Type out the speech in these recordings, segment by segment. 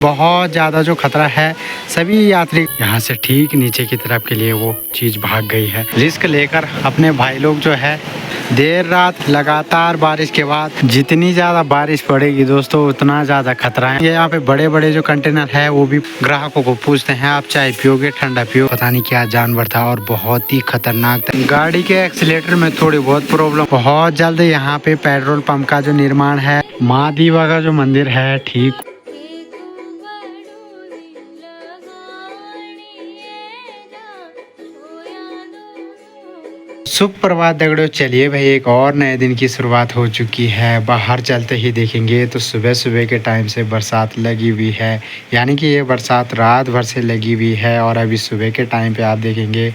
बहुत ज़्यादा जो खतरा है, सभी यात्री यहाँ से ठीक नीचे की तरफ के लिए वो चीज़ भाग गई है। रिस्क लेकर अपने भाई लोग जो है देर रात लगातार बारिश के बाद जितनी ज़्यादा बारिश पड़ेगी दोस्तों उतना ज़्यादा खतरा है। ये यहाँ पे बड़े बड़े जो कंटेनर है वो भी ग्राहकों को पूछते हैं आप चाय पियोगे ठंडा पियो। पता नहीं क्या जानवर था और बहुत ही खतरनाक था। गाड़ी के एक्सीलेटर में थोड़ी बहुत प्रॉब्लम। बहुत जल्द यहाँ पे पेट्रोल पंप का जो निर्माण है, माँ दीवा का जो मंदिर है ठीक सुप्रभात दगड़ो। चलिए भाई एक और नए दिन की शुरुआत हो चुकी है। बाहर चलते ही देखेंगे तो सुबह सुबह के टाइम से बरसात लगी हुई है, यानी कि ये बरसात रात भर से लगी हुई है और अभी सुबह के टाइम पे आप देखेंगे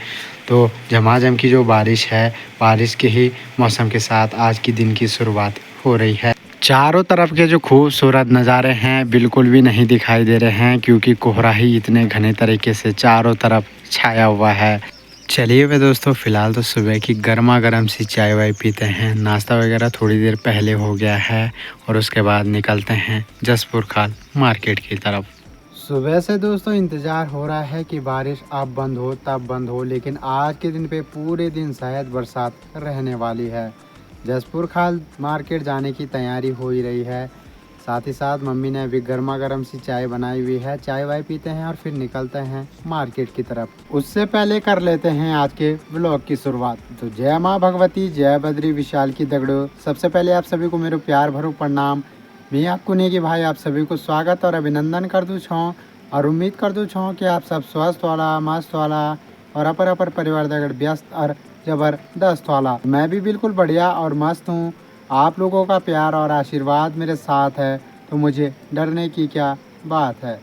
तो झमाझम की जो बारिश है, बारिश के ही मौसम के साथ आज की दिन की शुरुआत हो रही है। चारों तरफ के जो खूबसूरत नज़ारे हैं बिल्कुल भी नहीं दिखाई दे रहे हैं क्योंकि कोहरा ही इतने घने तरीके से चारों तरफ छाया हुआ है। चलिए वे दोस्तों, फ़िलहाल तो सुबह की गर्मा गर्म सी चाय वाय पीते हैं। नाश्ता वगैरह थोड़ी देर पहले हो गया है और उसके बाद निकलते हैं जसपुर खाल मार्केट की तरफ। सुबह से दोस्तों इंतज़ार हो रहा है कि बारिश अब बंद हो तब बंद हो, लेकिन आज के दिन पे पूरे दिन शायद बरसात रहने वाली है। जसपुर खाल मार्केट जाने की तैयारी हो ही रही है। साथ ही साथ मम्मी ने अभी गर्मा गर्म सी चाय बनाई हुई है। चाय वाय पीते हैं और फिर निकलते हैं मार्केट की तरफ। उससे पहले कर लेते हैं आज के व्लॉग की शुरुआत। तो जय माँ भगवती, जय बद्री विशाल की दगड़ो। सबसे पहले आप सभी को मेरे प्यार भरो प्रणाम। मैं आपको नेगी भाई आप सभी को स्वागत और अभिनंदन कर दूँ छो और उम्मीद कर दूँ छो कि आप सब स्वस्थ वाला, मस्त वाला और अपर परिवार दगड़ व्यस्त और जबरदस्त वाला। मैं भी बिल्कुल बढ़िया और मस्त हूँ। आप लोगों का प्यार और आशीर्वाद मेरे साथ है तो मुझे डरने की क्या बात है।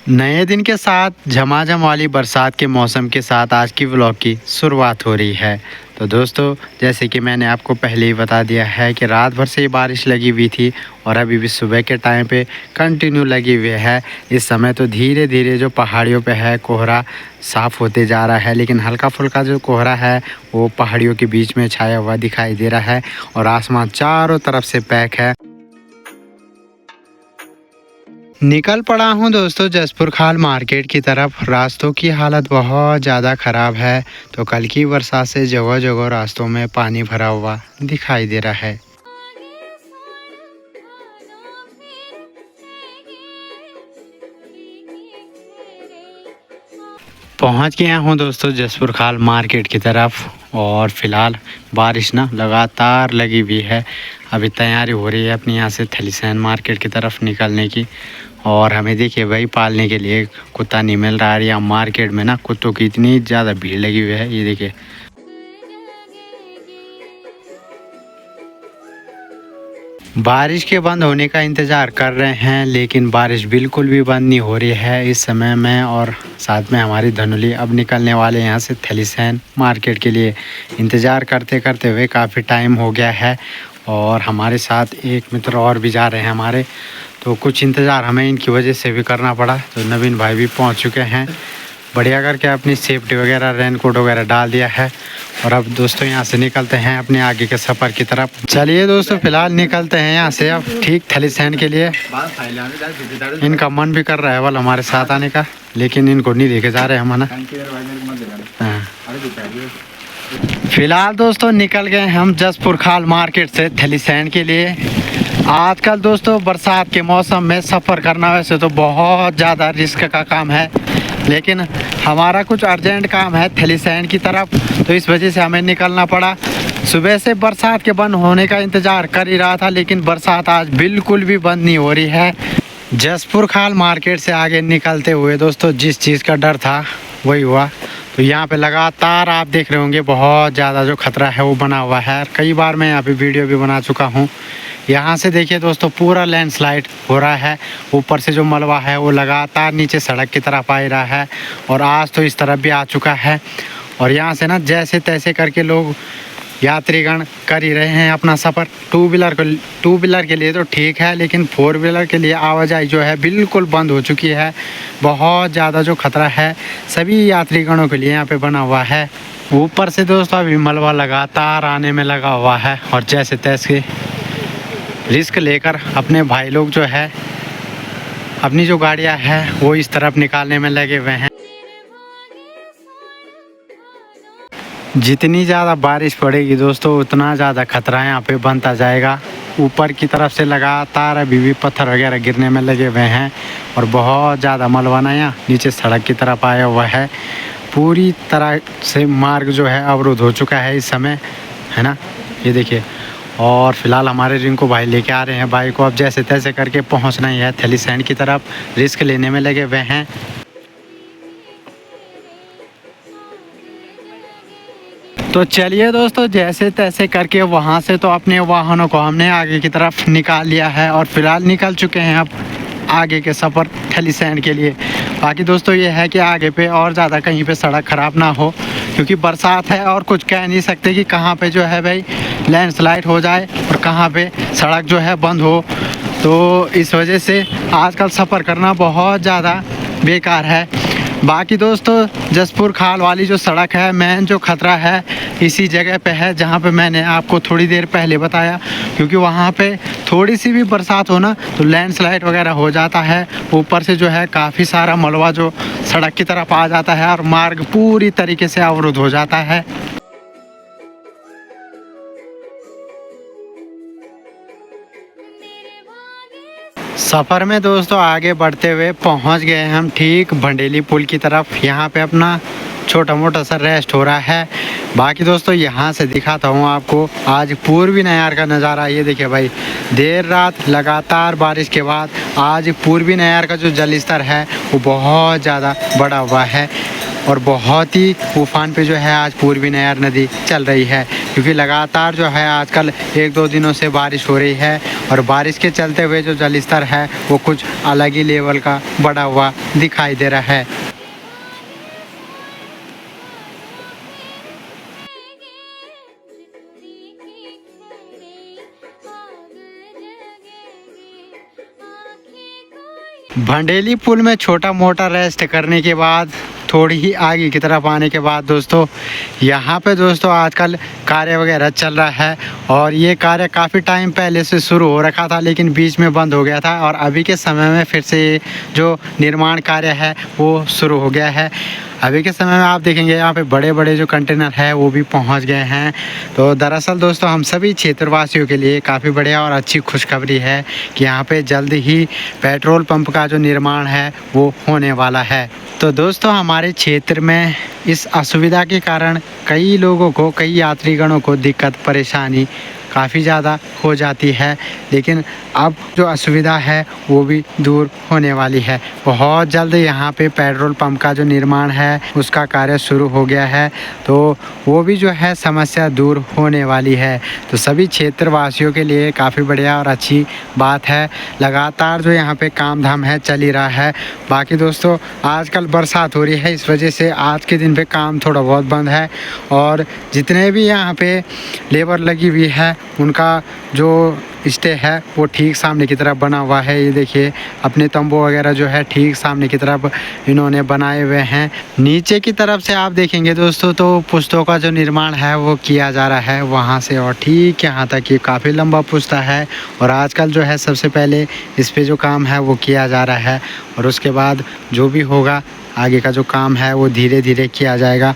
नए दिन के साथ झमाझम वाली बरसात के मौसम के साथ आज की व्लॉग की शुरुआत हो रही है। तो दोस्तों जैसे कि मैंने आपको पहले ही बता दिया है कि रात भर से ही बारिश लगी हुई थी और अभी भी सुबह के टाइम पे कंटिन्यू लगी हुई है। इस समय तो धीरे धीरे जो पहाड़ियों पे है कोहरा साफ़ होते जा रहा है, लेकिन हल्का फुल्का जो कोहरा है वो पहाड़ियों के बीच में छाया हुआ दिखाई दे रहा है और आसमान चारों तरफ से पैक है। निकल पड़ा हूँ दोस्तों जसपुर खाल मार्केट की तरफ। रास्तों की हालत बहुत ज़्यादा ख़राब है, तो कल की बरसात से जगह जगह रास्तों में पानी भरा हुआ दिखाई दे रहा है। पहुँच गया हूँ दोस्तों जसपुर खाल मार्केट की तरफ और फ़िलहाल बारिश ना लगातार लगी हुई है। अभी तैयारी हो रही है अपनी यहाँ से थलीसैन मार्केट की तरफ निकलने की। और हमें देखिए भाई पालने के लिए कुत्ता नहीं मिल रहा है। यहाँ मार्केट में ना कुत्तों की इतनी ज़्यादा भीड़ लगी हुई है। ये देखिए बारिश के बंद होने का इंतज़ार कर रहे हैं, लेकिन बारिश बिल्कुल भी बंद नहीं हो रही है इस समय में। और साथ में हमारी धनुली अब निकलने वाले यहाँ से थलीसैन मार्केट के लिए। इंतज़ार करते करते हुए काफ़ी टाइम हो गया है और हमारे साथ एक मित्र और भी जा रहे हैं हमारे, तो कुछ इंतज़ार हमें इनकी वजह से भी करना पड़ा। तो नवीन भाई भी पहुँच चुके हैं बढ़िया करके, अपनी सेफ्टी वगैरह रेनकोट वगैरह डाल दिया है। और अब दोस्तों यहाँ से निकलते हैं अपने आगे के सफ़र की तरफ। चलिए दोस्तों फ़िलहाल निकलते हैं यहाँ से अब ठीक थलीसैन के लिए। इनका मन भी कर रहा है वाल हमारे साथ आने का, लेकिन इनको नहीं लेके जा रहे हम, है ना। फ़िलहाल दोस्तों निकल गए हम जसपुर खाल मार्केट से थलीसैन के लिए। आजकल दोस्तों बरसात के मौसम में सफ़र करना वैसे तो बहुत ज़्यादा रिस्क का काम है, लेकिन हमारा कुछ अर्जेंट काम है थलीसैन की तरफ, तो इस वजह से हमें निकलना पड़ा। सुबह से बरसात के बंद होने का इंतज़ार कर ही रहा था, लेकिन बरसात आज बिल्कुल भी बंद नहीं हो रही है। जसपुर खाल मार्केट से आगे निकलते हुए दोस्तों जिस चीज़ का डर था वही हुआ। तो यहाँ पे लगातार आप देख रहे होंगे बहुत ज़्यादा जो खतरा है वो बना हुआ है। कई बार मैं यहाँ पे वीडियो भी बना चुका हूँ। यहाँ से देखिए दोस्तों पूरा लैंडस्लाइड हो रहा है। ऊपर से जो मलबा है वो लगातार नीचे सड़क की तरफ आ रहा है और आज तो इस तरफ भी आ चुका है। और यहाँ से ना जैसे तैसे करके लोग यात्रीगण कर ही रहे हैं अपना सफ़र। टू व्हीलर के लिए तो ठीक है, लेकिन फोर व्हीलर के लिए आवाजाही जो है बिल्कुल बंद हो चुकी है। बहुत ज़्यादा जो खतरा है सभी यात्रीगणों के लिए यहाँ पे बना हुआ है। ऊपर से दोस्तों अभी मलबा लगातार आने में लगा हुआ है और जैसे तैसे रिस्क लेकर अपने भाई लोग जो है अपनी जो गाड़ियां हैं वो इस तरफ निकालने में लगे हुए हैं। जितनी ज़्यादा बारिश पड़ेगी दोस्तों उतना ज़्यादा खतरा यहाँ पे बनता जाएगा। ऊपर की तरफ से लगातार अभी भी पत्थर वगैरह गिरने में लगे हुए हैं और बहुत ज़्यादा मलबा यहाँ नीचे सड़क की तरफ आया हुआ है। पूरी तरह से मार्ग जो है अवरुद्ध हो चुका है इस समय, है ना, ये देखिए। और फिलहाल हमारे रिंकू भाई लेके आ रहे हैं बाइक को, अब जैसे तैसे करके पहुंचना ही है थैलीसैंड की तरफ। रिस्क लेने में लगे हुए हैं। तो चलिए दोस्तों, जैसे तैसे करके वहां से तो अपने वाहनों को हमने आगे की तरफ निकाल लिया है और फिलहाल निकल चुके हैं अब आगे के सफ़र थैलीसैंड के लिए। बाकी दोस्तों ये है कि आगे पे और ज़्यादा कहीं पे सड़क ख़राब ना हो, क्योंकि बरसात है और कुछ कह नहीं सकते कि कहाँ पे जो है भाई लैंडस्लाइड हो जाए और कहाँ पे सड़क जो है बंद हो। तो इस वजह से आजकल सफ़र करना बहुत ज़्यादा बेकार है। बाकी दोस्तों जसपुर खाल वाली जो सड़क है, मेन जो ख़तरा है इसी जगह पे है जहाँ पे मैंने आपको थोड़ी देर पहले बताया, क्योंकि वहाँ पे थोड़ी सी भी बरसात हो ना तो लैंडस्लाइड वगैरह हो जाता है। ऊपर से जो है काफ़ी सारा मलबा जो सड़क की तरफ आ जाता है और मार्ग पूरी तरीके से अवरुद्ध हो जाता है। सफ़र में दोस्तों आगे बढ़ते हुए पहुंच गए हम ठीक भंडेली पुल की तरफ। यहाँ पे अपना छोटा मोटा सा रेस्ट हो रहा है। बाकी दोस्तों यहाँ से दिखाता हूँ आपको आज पूर्वी नयार का नज़ारा। ये देखिए भाई, देर रात लगातार बारिश के बाद आज पूर्वी नयार का जो जल स्तर है वो बहुत ज़्यादा बढ़ा हुआ है और बहुत ही उफान पे जो है आज पूर्वी नयार नदी चल रही है, क्योंकि लगातार जो है आजकल 1-2 दिनों से बारिश हो रही है और बारिश के चलते हुए जो जल स्तर है वो कुछ अलग ही लेवल का बढ़ा हुआ दिखाई दे रहा है। भंडेली पुल में छोटा मोटा रेस्ट करने के बाद थोड़ी ही आगे की तरफ आने के बाद दोस्तों यहाँ पे दोस्तों आजकल कार्य वगैरह चल रहा है और ये कार्य काफ़ी टाइम पहले से शुरू हो रखा था लेकिन बीच में बंद हो गया था और अभी के समय में फिर से जो निर्माण कार्य है वो शुरू हो गया है। अभी के समय में आप देखेंगे यहाँ पे बड़े बड़े जो कंटेनर है वो भी पहुँच गए हैं। तो दरअसल दोस्तों हम सभी क्षेत्रवासियों के लिए काफ़ी बढ़िया और अच्छी खुशखबरी है कि यहाँ पे जल्द ही पेट्रोल पंप का जो निर्माण है वो होने वाला है। तो दोस्तों हमारे क्षेत्र में इस असुविधा के कारण कई लोगों को, कई यात्रीगणों को दिक्कत परेशानी काफ़ी ज़्यादा हो जाती है, लेकिन अब जो असुविधा है वो भी दूर होने वाली है। बहुत जल्द यहाँ पे पेट्रोल पंप का जो निर्माण है उसका कार्य शुरू हो गया है, तो वो भी जो है समस्या दूर होने वाली है। तो सभी क्षेत्रवासियों के लिए काफ़ी बढ़िया और अच्छी बात है। लगातार जो यहाँ पे काम धाम है चल ही रहा है। बाकी दोस्तों आजकल बरसात हो रही है, इस वजह से आज के दिन पे काम थोड़ा बहुत बंद है और जितने भी यहाँ पे लेबर लगी हुई है उनका जो स्टे है वो ठीक सामने की तरफ बना हुआ है। ये देखिए अपने तंबू वगैरह जो है ठीक सामने की तरफ इन्होंने बनाए हुए हैं। नीचे की तरफ से आप देखेंगे दोस्तों तो पुश्तों का जो निर्माण है वो किया जा रहा है वहाँ से और ठीक यहाँ तक ये काफ़ी लंबा पुश्ता है और आजकल जो है सबसे पहले इस पे जो काम है वो किया जा रहा है और उसके बाद जो भी होगा आगे का जो काम है वो धीरे धीरे किया जाएगा।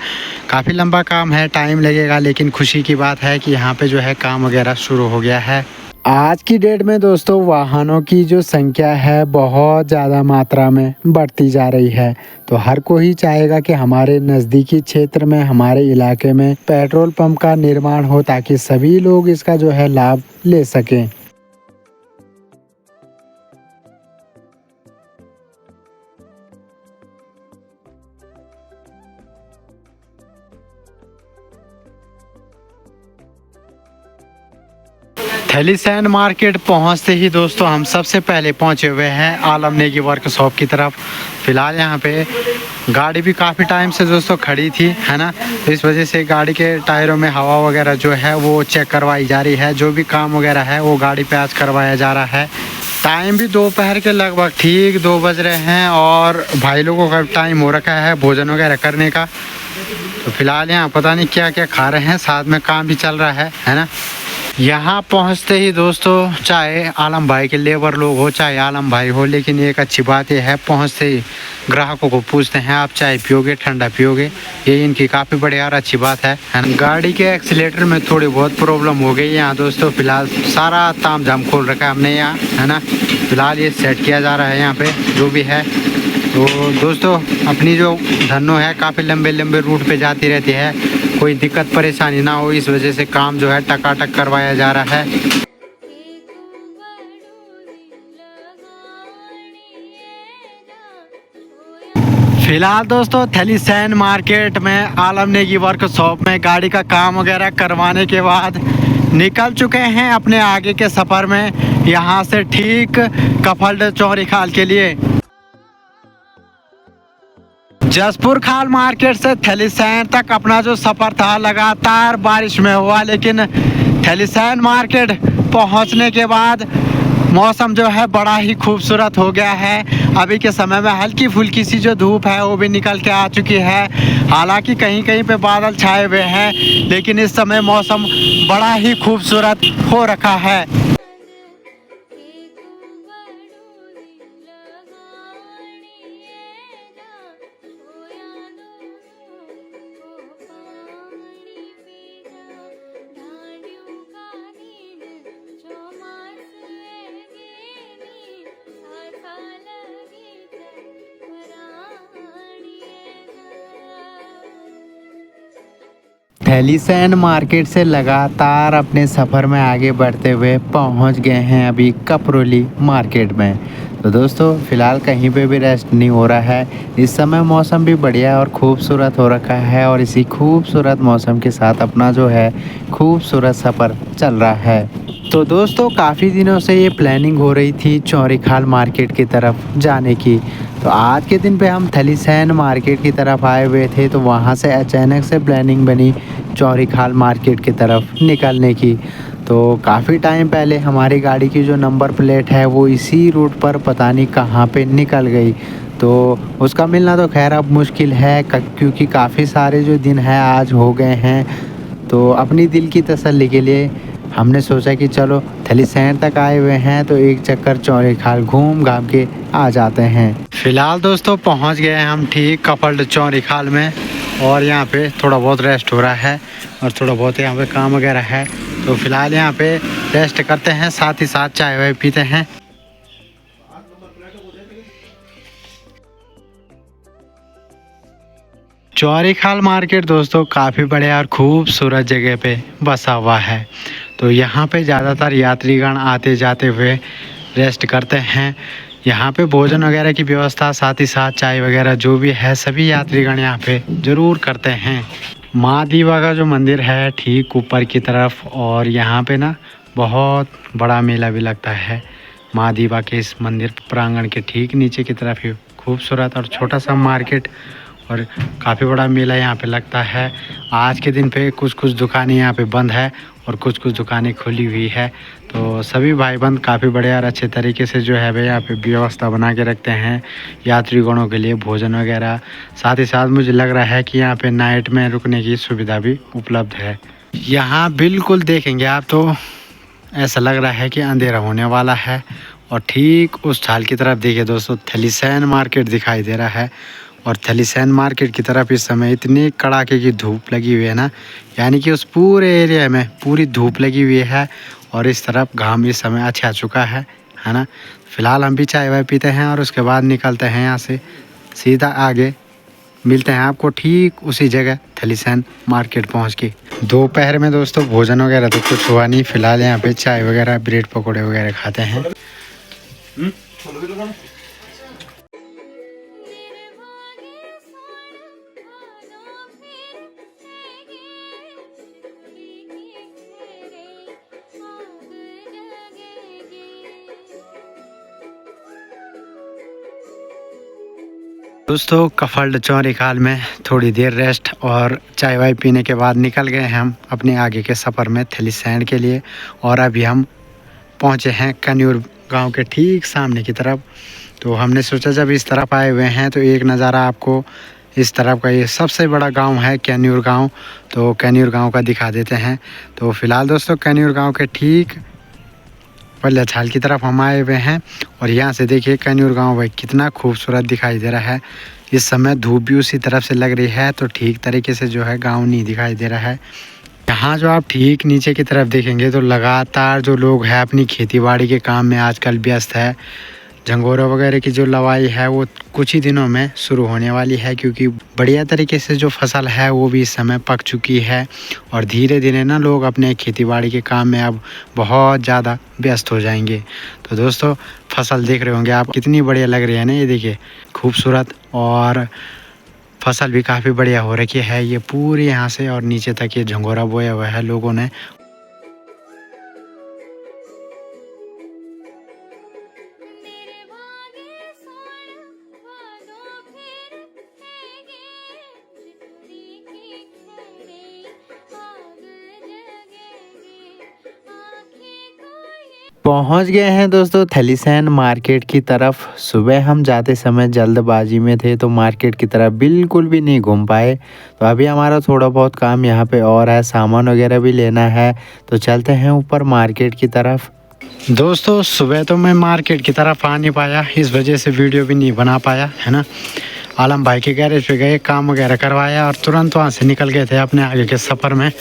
काफ़ी लंबा काम है, टाइम लगेगा, लेकिन खुशी की बात है कि यहाँ पे जो है काम वगैरह शुरू हो गया है। आज की डेट में दोस्तों वाहनों की जो संख्या है बहुत ज़्यादा मात्रा में बढ़ती जा रही है, तो हर कोई चाहेगा कि हमारे नज़दीकी क्षेत्र में, हमारे इलाके में पेट्रोल पंप का निर्माण हो ताकि सभी लोग इसका जो है लाभ ले सकें। थैलीसैंड मार्केट पहुंचते ही दोस्तों हम सबसे पहले पहुंचे हुए हैं आलम नेगी वर्कशॉप की तरफ। फ़िलहाल यहाँ पे गाड़ी भी काफ़ी टाइम से दोस्तों खड़ी थी, है ना, तो इस वजह से गाड़ी के टायरों में हवा वगैरह जो है वो चेक करवाई जा रही है। जो भी काम वगैरह है वो गाड़ी पे आज करवाया जा रहा है। टाइम भी दोपहर के लगभग ठीक 2 बज रहे हैं और भाई लोगों का टाइम हो रखा है भोजन वगैरह करने का। तो फिलहाल यहाँ पता नहीं क्या क्या खा रहे हैं, साथ में काम भी चल रहा है ना। यहाँ पहुँचते ही दोस्तों, चाहे आलम भाई के लेबर लोग हो चाहे आलम भाई हो, लेकिन एक अच्छी बात यह है पहुँचते ही ग्राहकों को पूछते हैं आप चाय पियोगे ठंडा पियोगे, ये इनकी काफ़ी बढ़िया और अच्छी बात है ना। गाड़ी के एक्सीलेटर में थोड़ी बहुत प्रॉब्लम हो गई यहाँ दोस्तों। फिलहाल सारा ताम झाम खोल रखा है हमने यहाँ, है ना। फिलहाल ये सेट किया जा रहा है यहाँ पे जो भी है। तो दोस्तों अपनी जो धन्नो है काफ़ी लंबे लंबे रूट पे जाती रहती है, कोई दिक्कत परेशानी ना हो इस वजह से काम जो है टकाटक करवाया जा रहा है। फिलहाल दोस्तों थलीसैन मार्केट में आलम नेगी वर्कशॉप में गाड़ी का काम वगैरह करवाने के बाद निकल चुके हैं अपने आगे के सफ़र में, यहाँ से ठीक कफल्ड चौरी खाल के लिए। जसपुर खाल मार्केट से थलीसैन तक अपना जो सफ़र था लगातार बारिश में हुआ, लेकिन थलीसैन मार्केट पहुंचने के बाद मौसम जो है बड़ा ही खूबसूरत हो गया है। अभी के समय में हल्की फुल्की सी जो धूप है वो भी निकल के आ चुकी है। हालांकि कहीं कहीं पे बादल छाए हुए हैं, लेकिन इस समय मौसम बड़ा ही खूबसूरत हो रखा है। थलीसैन मार्केट से लगातार अपने सफ़र में आगे बढ़ते हुए पहुंच गए हैं अभी कपरोली मार्केट में। तो दोस्तों फ़िलहाल कहीं पे भी रेस्ट नहीं हो रहा है। इस समय मौसम भी बढ़िया और खूबसूरत हो रखा है, और इसी खूबसूरत मौसम के साथ अपना जो है खूबसूरत सफ़र चल रहा है। तो दोस्तों काफ़ी दिनों से ये प्लानिंग हो रही थी चौरी खाल मार्केट की तरफ जाने की। तो आज के दिन पे हम थलीसैन मार्केट की तरफ आए हुए थे, तो वहाँ से अचानक से प्लानिंग बनी चौरी खाल मार्केट की तरफ निकलने की। तो काफ़ी टाइम पहले हमारी गाड़ी की जो नंबर प्लेट है वो इसी रूट पर पता नहीं कहाँ पे निकल गई। तो उसका मिलना तो खैर अब मुश्किल है, क्योंकि काफ़ी सारे जो दिन हैं आज हो गए हैं। तो अपनी दिल की तसल्ली के लिए हमने सोचा कि चलो थलीसैन तक आए हुए हैं तो एक चक्कर चौरी खाल घूम घाम के आ जाते हैं। फिलहाल दोस्तों पहुंच गए हम ठीक कफल्ड चौरी खाल में, और यहाँ पे थोड़ा बहुत रेस्ट हो रहा है और थोड़ा बहुत यहाँ पे काम वगैरह है। तो फिलहाल यहाँ पे रेस्ट करते हैं, साथ ही साथ चाय वाय पीते हैं। चौरी खाल मार्केट दोस्तों काफ़ी बढ़िया और खूबसूरत जगह पे बसा हुआ है। तो यहाँ पे ज़्यादातर यात्रीगण आते जाते हुए रेस्ट करते हैं। यहाँ पे भोजन वगैरह की व्यवस्था, साथ ही साथ चाय वगैरह जो भी है सभी यात्रीगण यहाँ पे ज़रूर करते हैं। माँ दीवा का जो मंदिर है ठीक ऊपर की तरफ, और यहाँ पे ना बहुत बड़ा मेला भी लगता है माँ दीवा के इस मंदिर प्रांगण के ठीक नीचे की तरफ ही खूबसूरत और छोटा सा मार्केट और काफ़ी बड़ा मेला यहाँ पे लगता है। आज के दिन पे कुछ कुछ दुकानें यहाँ पे बंद है और कुछ कुछ दुकानें खुली हुई है। तो सभी भाई बंद काफ़ी बड़े और अच्छे तरीके से जो है भाई यहाँ पे व्यवस्था बना के रखते हैं यात्रीगणों के लिए भोजन वगैरह। साथ ही साथ मुझे लग रहा है कि यहाँ पे नाइट में रुकने की सुविधा भी उपलब्ध है। यहाँ बिल्कुल देखेंगे आप तो ऐसा लग रहा है कि अंधेरा होने वाला है, और ठीक उस ढाल की तरफ देखिए दोस्तों थलीसैन मार्केट दिखाई दे रहा है। और थलीसैन मार्केट की तरफ इस समय इतनी कड़ाके की धूप लगी हुई है ना, यानी कि उस पूरे एरिया में पूरी धूप लगी हुई है, और इस तरफ घाम इस समय अच्छा चुका है ना। फ़िलहाल हम भी चाय वाय पीते हैं और उसके बाद निकलते हैं यहाँ से सीधा आगे। मिलते हैं आपको ठीक उसी जगह थलीसैन मार्केट पहुँच के। दोपहर में दोस्तों भोजन वगैरह तो कुछ हुआ नहीं, फ़िलहाल यहाँ पे चाय वगैरह ब्रेड पकौड़े वगैरह खाते हैं। दोस्तों कफल्ड चौरी खाल में थोड़ी देर रेस्ट और चाय वाय पीने के बाद निकल गए हम अपने आगे के सफ़र में थलीसैन के लिए। और अभी हम पहुंचे हैं कन्यूर गांव के ठीक सामने की तरफ। तो हमने सोचा जब इस तरफ आए हुए हैं तो एक नज़ारा आपको इस तरफ का ये सबसे बड़ा गांव है कैन्यूर गांव। तो कैन्यूर गांव का दिखा देते हैं। तो फिलहाल दोस्तों कैन्यूर गांव के ठीक पल्लेछाल की तरफ हम आए हुए हैं और यहाँ से देखिए कैन्यूर गांव भाई कितना खूबसूरत दिखाई दे रहा है। इस समय धूप भी उसी तरफ से लग रही है तो ठीक तरीके से जो है गांव नहीं दिखाई दे रहा है। यहाँ जो आप ठीक नीचे की तरफ देखेंगे तो लगातार जो लोग हैं अपनी खेतीबाड़ी के काम में आजकल व्यस्त है। झंगोरा वगैरह की जो लवाई है वो कुछ ही दिनों में शुरू होने वाली है, क्योंकि बढ़िया तरीके से जो फसल है वो भी इस समय पक चुकी है और धीरे धीरे ना लोग अपने खेतीबाड़ी के काम में अब बहुत ज़्यादा व्यस्त हो जाएंगे। तो दोस्तों फसल देख रहे होंगे आप कितनी बढ़िया लग रही है ना, ये देखिए खूबसूरत, और फसल भी काफ़ी बढ़िया हो रखी है। ये पूरी यहाँ से और नीचे तक ये झंगोरा बोया हुआ है लोगों ने। पहुंच गए हैं दोस्तों थलीसैंण मार्केट की तरफ। सुबह हम जाते समय जल्दबाजी में थे तो मार्केट की तरफ बिल्कुल भी नहीं घूम पाए। तो अभी हमारा थोड़ा बहुत काम यहाँ पे और है, सामान वगैरह भी लेना है, तो चलते हैं ऊपर मार्केट की तरफ। दोस्तों सुबह तो मैं मार्केट की तरफ आ नहीं पाया, इस वजह से वीडियो भी नहीं बना पाया है ना। आलम भाई के गैरेज पे गए, काम वगैरह करवाया और तुरंत वहाँ से निकल गए थे अपने आगे के सफ़र में।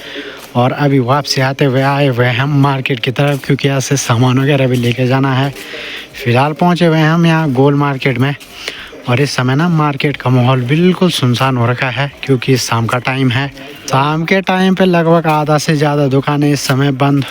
और अभी वापसी आते हुए आए हुए हम मार्केट की तरफ, क्योंकि यहाँ से सामान वगैरह भी लेके जाना है। फ़िलहाल पहुँचे हुए हैं हम यहाँ गोल मार्केट में और इस समय ना मार्केट का माहौल बिल्कुल सुनसान हो रखा है, क्योंकि शाम का टाइम है। शाम के टाइम पे लगभग आधा से ज़्यादा दुकानें इस समय बंद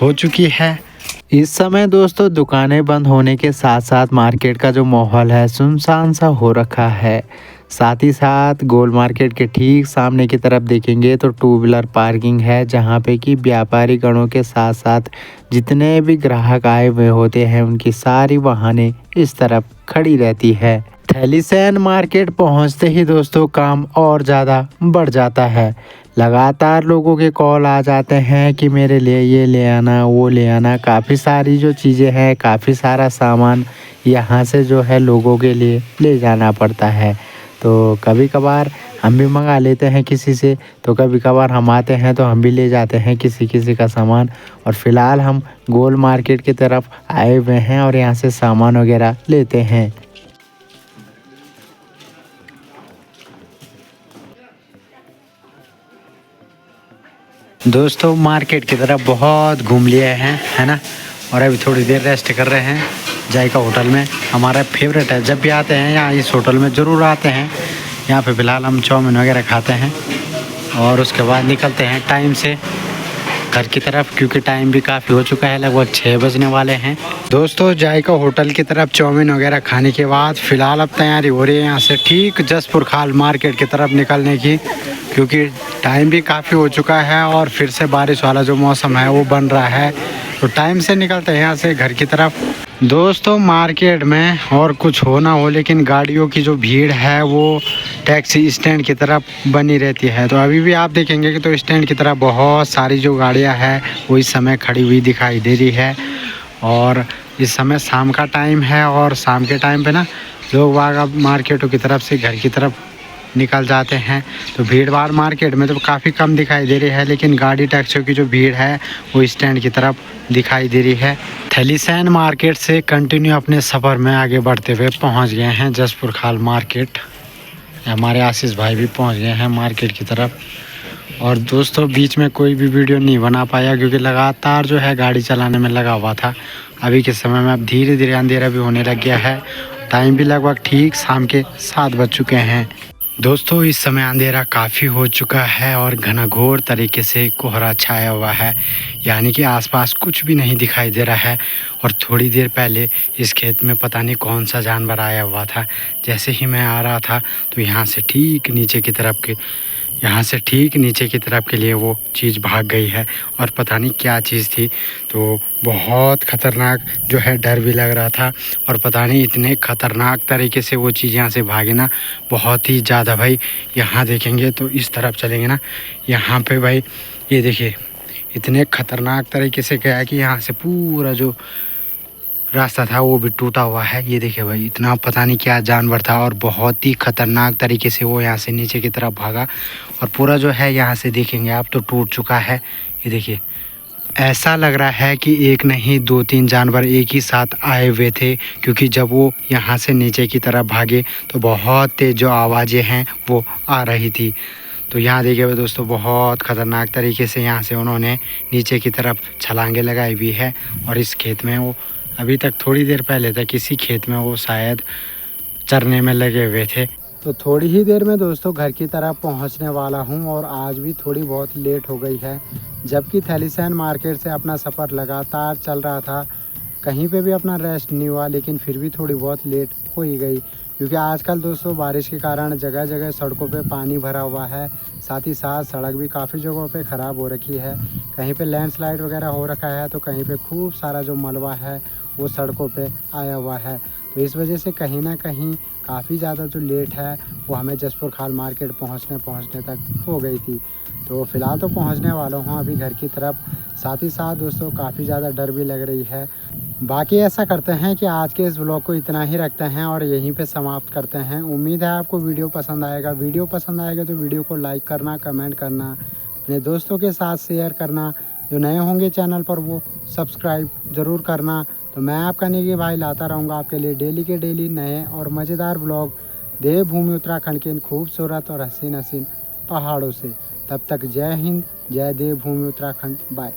हो चुकी है। इस समय दोस्तों दुकानें बंद होने के साथ साथ मार्केट का जो माहौल है सुनसान सा हो रखा है। साथ ही साथ गोल मार्केट के ठीक सामने की तरफ देखेंगे तो टू व्हीलर पार्किंग है, जहां पे कि व्यापारी गणों के साथ साथ जितने भी ग्राहक आए हुए होते हैं उनकी सारी वाहनें इस तरफ खड़ी रहती है। थलीसैंण मार्केट पहुंचते ही दोस्तों काम और ज़्यादा बढ़ जाता है। लगातार लोगों के कॉल आ जाते हैं कि मेरे लिए ये ले आना वो ले आना। काफ़ी सारी जो चीज़ें हैं, काफ़ी सारा सामान यहाँ से जो है लोगों के लिए ले जाना पड़ता है। तो कभी कभार हम भी मंगा लेते हैं किसी से, तो कभी कभार हम आते हैं तो हम भी ले जाते हैं किसी किसी का सामान। और फ़िलहाल हम गोल मार्केट की तरफ आए हुए हैं और यहाँ से सामान वगैरह लेते हैं। दोस्तों मार्केट की तरफ बहुत घूम लिए हैं है ना, और अभी थोड़ी देर रेस्ट कर रहे हैं जायका होटल में। हमारा फेवरेट है, जब भी आते हैं यहाँ इस होटल में ज़रूर आते हैं। यहाँ पे फ़िलहाल हम चाउमीन वगैरह खाते हैं और उसके बाद निकलते हैं टाइम से घर की तरफ, क्योंकि टाइम भी काफ़ी हो चुका है, लगभग 6 बजने वाले हैं। दोस्तों जायका होटल की तरफ चाउमीन वगैरह खाने के बाद फ़िलहाल अब तैयारी हो रही है यहाँ से ठीक जसपुर खाल मार्केट की तरफ निकलने की, क्योंकि टाइम भी काफ़ी हो चुका है और फिर से बारिश वाला जो मौसम है वो बन रहा है। तो टाइम से निकलते हैं यहाँ से घर की तरफ। दोस्तों मार्केट में और कुछ हो ना हो लेकिन गाड़ियों की जो भीड़ है वो टैक्सी स्टैंड की तरफ बनी रहती है। तो अभी भी आप देखेंगे कि तो स्टैंड की तरफ बहुत सारी जो गाड़ियाँ हैं वो इस समय खड़ी हुई दिखाई दे रही है। और इस समय शाम का टाइम है और शाम के टाइम पे ना लोग बाग मार्केटों की तरफ से घर की तरफ निकल जाते हैं। तो भीड़ भाड़ मार्केट में तो काफ़ी कम दिखाई दे रही है, लेकिन गाड़ी टैक्सियों की जो भीड़ है वो स्टैंड की तरफ दिखाई दे रही है। थलीसैंण मार्केट से कंटिन्यू अपने सफ़र में आगे बढ़ते हुए पहुंच गए हैं जसपुर खाल मार्केट। हमारे आशीष भाई भी पहुंच गए हैं मार्केट की तरफ। और दोस्तों बीच में कोई भी वीडियो नहीं बना पाया, क्योंकि लगातार जो है गाड़ी चलाने में लगा हुआ था। अभी के समय में अब धीरे धीरे अंधेरा भी होने लग गया है, टाइम भी लगभग ठीक शाम के 7 बज चुके हैं। दोस्तों इस समय अंधेरा काफ़ी हो चुका है और घनघोर तरीके से कोहरा छाया हुआ है, यानी कि आसपास कुछ भी नहीं दिखाई दे रहा है। और थोड़ी देर पहले इस खेत में पता नहीं कौन सा जानवर आया हुआ था। जैसे ही मैं आ रहा था तो यहाँ से ठीक नीचे की तरफ के लिए वो चीज़ भाग गई है और पता नहीं क्या चीज़ थी। तो बहुत ख़तरनाक जो है डर भी लग रहा था, और पता नहीं इतने ख़तरनाक तरीके से वो चीज़ यहाँ से भागे ना, बहुत ही ज़्यादा भाई। यहाँ देखेंगे तो इस तरफ चलेंगे ना, यहाँ पे भाई ये देखिए इतने ख़तरनाक तरीके से गया कि यहाँ से पूरा जो रास्ता था वो भी टूटा हुआ है। ये देखिए भाई, इतना पता नहीं क्या जानवर था और बहुत ही ख़तरनाक तरीके से वो यहाँ से नीचे की तरफ भागा। और पूरा जो है यहाँ से देखेंगे आप तो टूट चुका है। ये देखिए, ऐसा लग रहा है कि एक नहीं 2-3 जानवर एक ही साथ आए हुए थे, क्योंकि जब वो यहाँ से नीचे की तरफ भागे तो बहुत तेज़ जो आवाज़ें हैं वो आ रही थी। तो यहाँ देखिए दोस्तों, बहुत ख़तरनाक तरीके से यहाँ से उन्होंने नीचे की तरफ छलांगे लगाई हुई है। और इस खेत में वो अभी तक थोड़ी देर पहले तक इसी खेत में वो शायद चरने में लगे हुए थे। तो थोड़ी ही देर में दोस्तों घर की तरफ पहुंचने वाला हूं और आज भी थोड़ी बहुत लेट हो गई है, जबकि थैलीसैंड मार्केट से अपना सफ़र लगातार चल रहा था। कहीं पे भी अपना रेस्ट नहीं हुआ, लेकिन फिर भी थोड़ी बहुत लेट हो ही गई, क्योंकि आजकल दोस्तों बारिश के कारण जगह जगह सड़कों पे पानी भरा हुआ है। साथ ही साथ सड़क भी काफ़ी जगहों पे ख़राब हो रखी है। कहीं पे लैंडस्लाइड वगैरह हो रखा है, तो कहीं पे खूब सारा जो मलबा है वो सड़कों पे आया हुआ है। तो इस वजह से कहीं ना कहीं काफ़ी ज़्यादा जो लेट है वो हमें जसपुर खाल मार्केट पहुंचने तक हो गई थी। तो फ़िलहाल तो पहुंचने वाला हूँ अभी घर की तरफ। साथ ही साथ दोस्तों काफ़ी ज़्यादा डर भी लग रही है। बाकी ऐसा करते हैं कि आज के इस व्लॉग को इतना ही रखते हैं और यहीं पे समाप्त करते हैं। उम्मीद है आपको वीडियो पसंद आएगा। वीडियो पसंद आएगा तो वीडियो को लाइक करना, कमेंट करना, अपने दोस्तों के साथ शेयर करना। जो नए होंगे चैनल पर वो सब्सक्राइब ज़रूर करना। तो मैं आपका निकी भाई लाता रहूँगा आपके लिए डेली के डेली नए और मज़ेदार व्लॉग देवभूमि उत्तराखंड के इन खूबसूरत और हसीन हसीन पहाड़ों से। तब तक जय हिंद, जय देवभूमि उत्तराखंड। बाय।